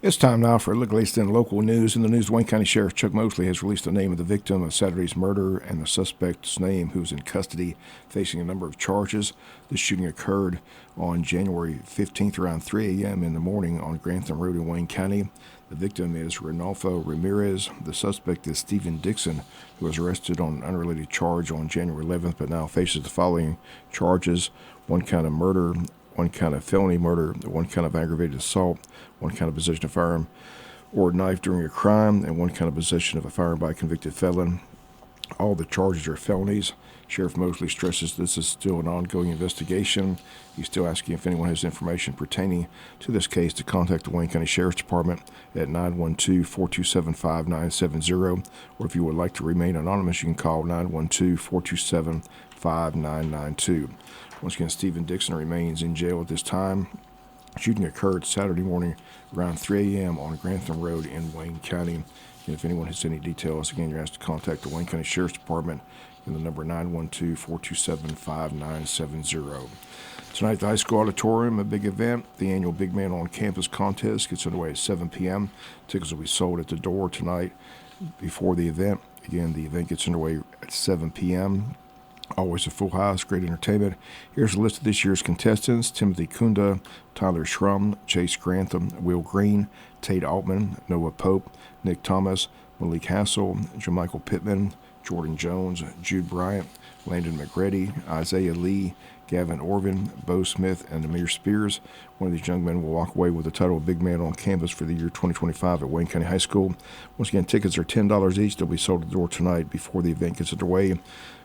It's time now for a look at latest in local news. In the news, Wayne County Sheriff Chuck Mosley has released the name of the victim of Saturday's murder and the suspect's name, who's in custody, facing a number of charges. This shooting occurred on January 15th around 3 a.m. in the morning on Grantham Road in Wayne County. The victim is Renalfo Ramirez. The suspect is Stephen Dixon, who was arrested on an unrelated charge on January 11th, but now faces the following charges: one count of murder, one count of felony murder, one count of aggravated assault, one count of possession of firearm or knife during a crime, and one count of possession of a firearm by a convicted felon. All the charges are felonies. Sheriff Mosley stresses this is still an ongoing investigation. He's still asking if anyone has information pertaining to this case to contact the Wayne County Sheriff's Department at 912-427-5970, or if you would like to remain anonymous, you can call 912-427-5992. Once again, Stephen Dixon remains in jail at this time. Shooting occurred Saturday morning around 3 a.m. on Grantham Road in Wayne County. And if anyone has any details, again, you're asked to contact the Wayne County Sheriff's Department in the number 912-427-5970. Tonight, the high school auditorium, a big event. The annual Big Man on Campus contest gets underway at 7 p.m. Tickets will be sold at the door tonight before the event. Again, the event gets underway at 7 p.m. Always a full house, great entertainment. Here's a list of this year's contestants: Timothy Kunda, Tyler Schrum, Chase Grantham, Will Green, Tate Altman, Noah Pope, Nick Thomas, Malik Hassel, Jamichael Pittman, Jordan Jones, Jude Bryant, Landon McGrady, Isaiah Lee, Gavin Orvin, Bo Smith, and Amir Spears. One of these young men will walk away with the title of Big Man on Campus for the year 2025 at Wayne County High School. Once again, tickets are $10 each. They'll be sold at the door tonight before the event gets underway.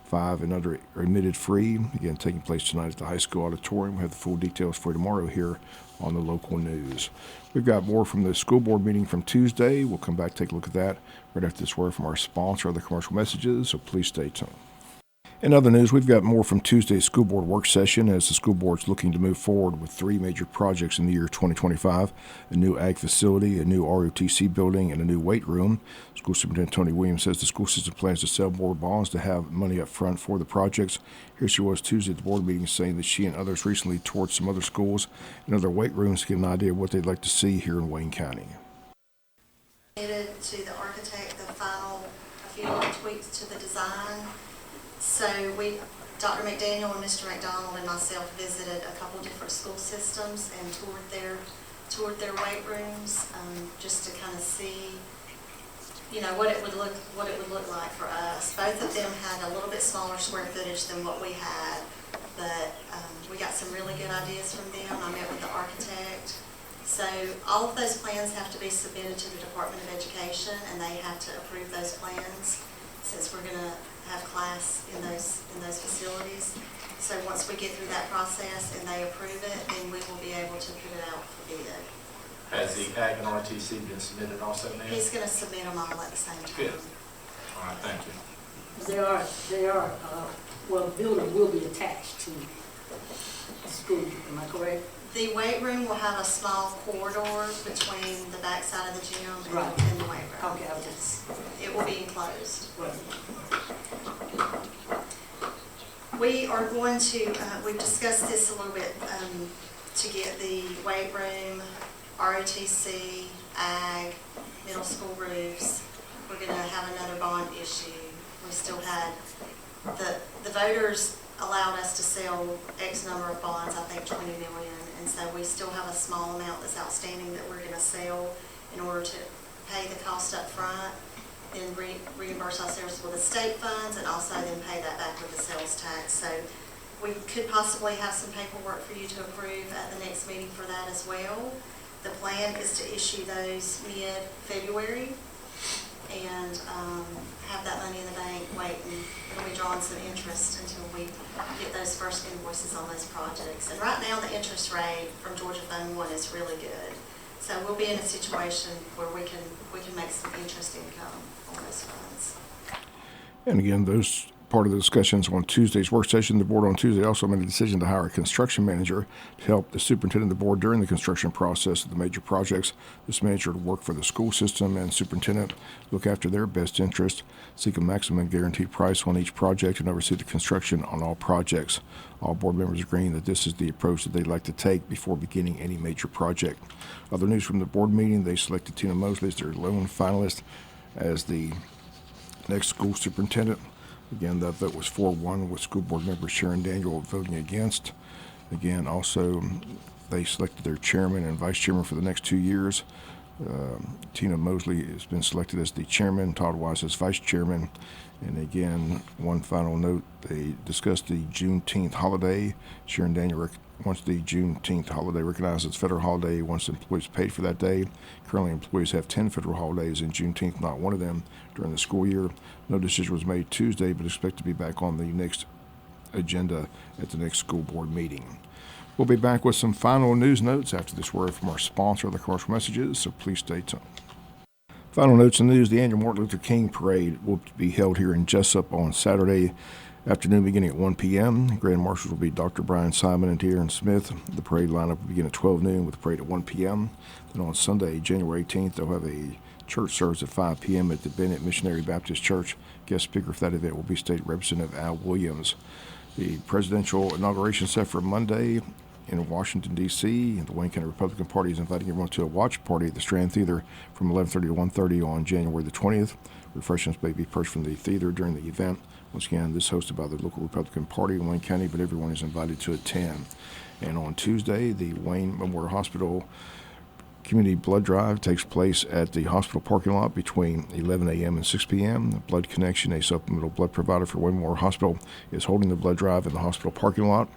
5 and under are admitted free. Again, taking place tonight at the high school auditorium. We'll have the full details for tomorrow here on the local news. We've got more from the school board meeting from Tuesday. We'll come back, take a look at that right after this word from our sponsor, other commercial messages, so please stay tuned. In other news, we've got more from Tuesday's school board work session as the school board's looking to move forward with 3 major projects in the year 2025: a new ag facility, a new ROTC building, and a new weight room. School Superintendent Tony Williams says the school system plans to sell more bonds to have money up front for the projects. Here she was Tuesday at the board meeting saying that she and others recently toured some other schools and other weight rooms to get an idea of what they'd like to see here in Wayne County. To the architect the final a few little tweaks to the design. So Dr. McDaniel and Mr. McDonald and myself visited a couple different school systems and toured their weight rooms, just to kind of see, what it would look like for us. Both of them had a little bit smaller square footage than what we had, but we got some really good ideas from them. I met with the architect. So all of those plans have to be submitted to the Department of Education, and they have to approve those plans since we're going to have class in those facilities. So once we get through that process and they approve it, then we will be able to put it out for bid. Has the ag and RTC been submitted also now? He's going to submit them all at the same time. Good. All right, thank you. The building will be attached to the school, am I correct? The weight room will have a small corridor between the back side of the gym and the weight room. Okay, it will be enclosed. Right. We are going to, we've discussed this a little bit, to get the weight room, ROTC, ag, middle school roofs. We're going to have another bond issue. We still had, the voters allowed us to sell X number of bonds, I think 20 million, and so we still have a small amount that's outstanding that we're going to sell in order to pay the cost up front, then reimburse ourselves with the state funds, and also then pay that back with the sales tax. So we could possibly have some paperwork for you to approve at the next meeting for that as well. The plan is to issue those mid-February and have that money in the bank, wait, and it'll be drawing some interest until we get those first invoices on those projects. And right now the interest rate from Georgia Fund 1 is really good. So we'll be in a situation where we can make some interest income on those funds. And again, those part of the discussions on Tuesday's work session, the board on Tuesday also made a decision to hire a construction manager to help the superintendent and the board during the construction process of the major projects. This manager would work for the school system and superintendent, look after their best interest, seek a maximum guaranteed price on each project, and oversee the construction on all projects. All board members agreeing that this is the approach that they'd like to take before beginning any major project. Other news from the board meeting, they selected Tina Mosley as their lone finalist as the next school superintendent. Again, that vote was 4-1 with school board member Sharon Daniel voting against. Again, also, they selected their chairman and vice chairman for the next 2 years. Tina Mosley has been selected as the chairman, Todd Wise as vice chairman. And again, one final note, they discussed the Juneteenth holiday. Sharon Daniel wants the Juneteenth holiday recognized as a federal holiday, wants employees paid for that day. Currently, employees have 10 federal holidays, and Juneteenth not one of them during the school year. No decision was made Tuesday, but expect to be back on the next agenda at the next school board meeting. We'll be back with some final news notes after this word from our sponsor, the commercial messages, so please stay tuned. Final notes and news, the annual Martin Luther King Parade will be held here in Jesup on Saturday afternoon beginning at 1 p.m. Grand Marshals will be Dr. Brian Simon and Darren Smith. The parade lineup will begin at 12 noon with the parade at 1 p.m. Then on Sunday, January 18th, they'll have a church service at 5 p.m. at the Bennett Missionary Baptist Church. Guest speaker for that event will be State Representative Al Williams. The presidential inauguration set for Monday in Washington, D.C. The Wayne County Republican Party is inviting everyone to a watch party at the Strand Theater from 11:30 to 1:30 on January the 20th. Refreshments may be purchased from the theater during the event. Once again, this is hosted by the local Republican Party in Wayne County, but everyone is invited to attend. And on Tuesday, the Wayne Memorial Hospital Community Blood Drive takes place at the hospital parking lot between 11 a.m. and 6 p.m. The Blood Connection, a supplemental blood provider for Wayne Memorial Hospital, is holding the blood drive in the hospital parking lot.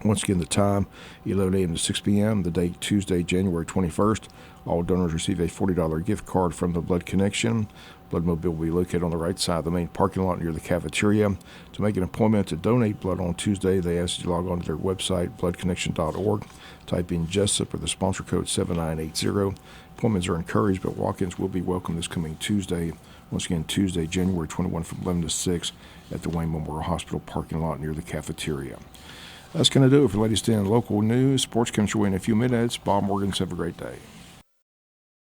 Once again, the time, 11 a.m. to 6 p.m., the date, Tuesday, January 21st. All donors receive a $40 gift card from the Blood Connection. Blood Mobile will be located on the right side of the main parking lot near the cafeteria. To make an appointment to donate blood on Tuesday, they ask you to log on to their website, bloodconnection.org. Type in Jesup or the sponsor code 7980. Appointments are encouraged, but walk-ins will be welcome this coming Tuesday. Once again, Tuesday, January 21 from 11 to 6 at the Wayne Memorial Hospital parking lot near the cafeteria. That's going to do it for latest in local news. Sports comes your way in a few minutes. Bob Morgans, have a great day.